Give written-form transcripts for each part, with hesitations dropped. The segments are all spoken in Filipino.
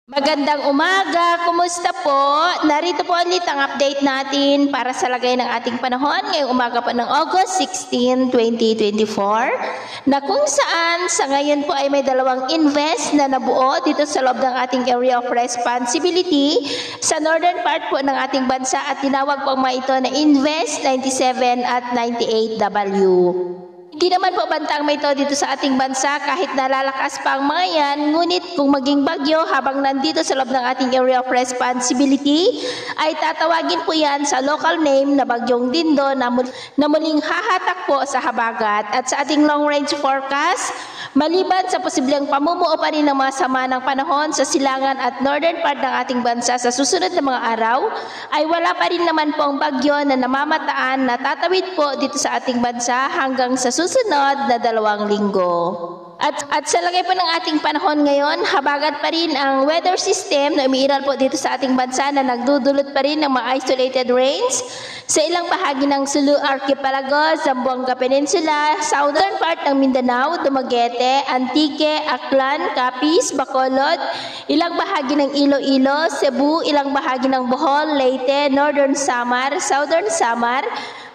Magandang umaga, kumusta po? Narito po ulit ang update natin para sa lagay ng ating panahon ngayong umaga po ng August 16, 2024 na kung saan sa ngayon po ay may dalawang invest na nabuo dito sa loob ng ating area of responsibility sa northern part po ng ating bansa at tinawag po mga ito na Invest 97 at 98W. Hindi naman po bantang may ito dito sa ating bansa kahit nalalakas pa ang mga yan, ngunit kung maging bagyo habang nandito sa loob ng ating area of responsibility, ay tatawagin po yan sa local name na Bagyong Dindo na muling hahatak po sa habagat. At sa ating long range forecast, maliban sa posibleng pamumuo pa rin ng mga sama ng panahon sa silangan at northern part ng ating bansa sa susunod na mga araw, ay wala pa rin naman po ang bagyo na namamataan na tatawid po dito sa ating bansa hanggang sa susunod na 2 linggo. At sa lagay po ng ating panahon ngayon, habagat pa rin ang weather system na umiiral po dito sa ating bansa na nagdudulot pa rin ng mga isolated rains sa ilang bahagi ng Sulu Archipelago, Zamboanga Peninsula, southern part ng Mindanao, Dumaguete, Antique, Aklan, Capiz, Bacolod, ilang bahagi ng Iloilo, Cebu, ilang bahagi ng Bohol, Leyte, Northern Samar, Southern Samar,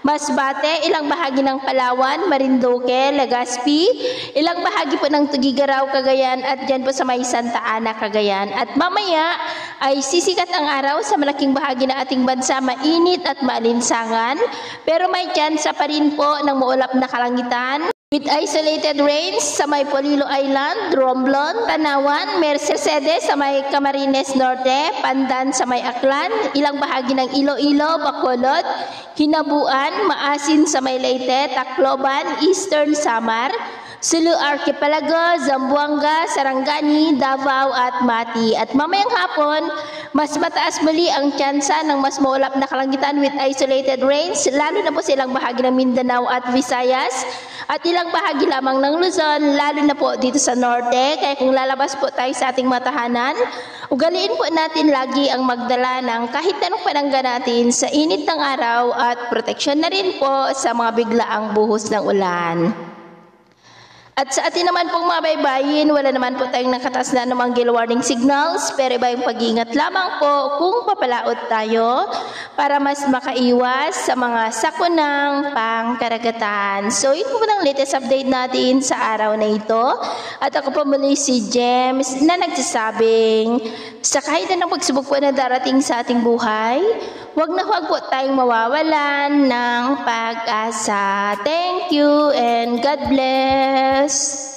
Masbate, ilang bahagi ng Palawan, Marinduque, Legazpi, ilang bahagi po ng Tugigaraw, Cagayan at dyan po sa may Santa Ana, Cagayan. At mamaya ay sisikat ang araw sa malaking bahagi ng ating bansa, mainit at maalinsangan, pero may tsansa pa rin po ng maulap na kalangitan with isolated rains sa may Polillo Island, Romblon, Tanawan, Mercedes sa may Camarines Norte, Pandan sa may Aklan, ilang bahagi ng Iloilo, Bacolod, Hinabuan, Maasin sa may Leyte, Tacloban, Eastern Samar, Sulu Archipelago, Zamboanga, Sarangani, Davao at Mati. At mamayang hapon, mas mataas muli ang tsansa ng mas maulap na kalangitan with isolated rains, lalo na po sa ilang bahagi ng Mindanao at Visayas, at ilang bahagi lamang ng Luzon, lalo na po dito sa norte. Kaya kung lalabas po tayo sa ating matahanan, ugaliin po natin lagi ang magdala ng kahit anong panangga natin sa init ng araw at proteksyon na rin po sa mga biglaang buhos ng ulan. At sa atin naman pong mga baybayin, wala naman po tayong nakataas na namang gale warning signals, pero iba yung pag-iingat lamang po kung papalaot tayo para mas makaiwas sa mga sakunang pangkaragatan. So, yun po ng latest update natin sa araw na ito. At ako po muli si James na nagsasabing, sa kahit anong pagsubok po na darating sa ating buhay, huwag po tayong mawawalan ng pag-asa. Thank you and God bless.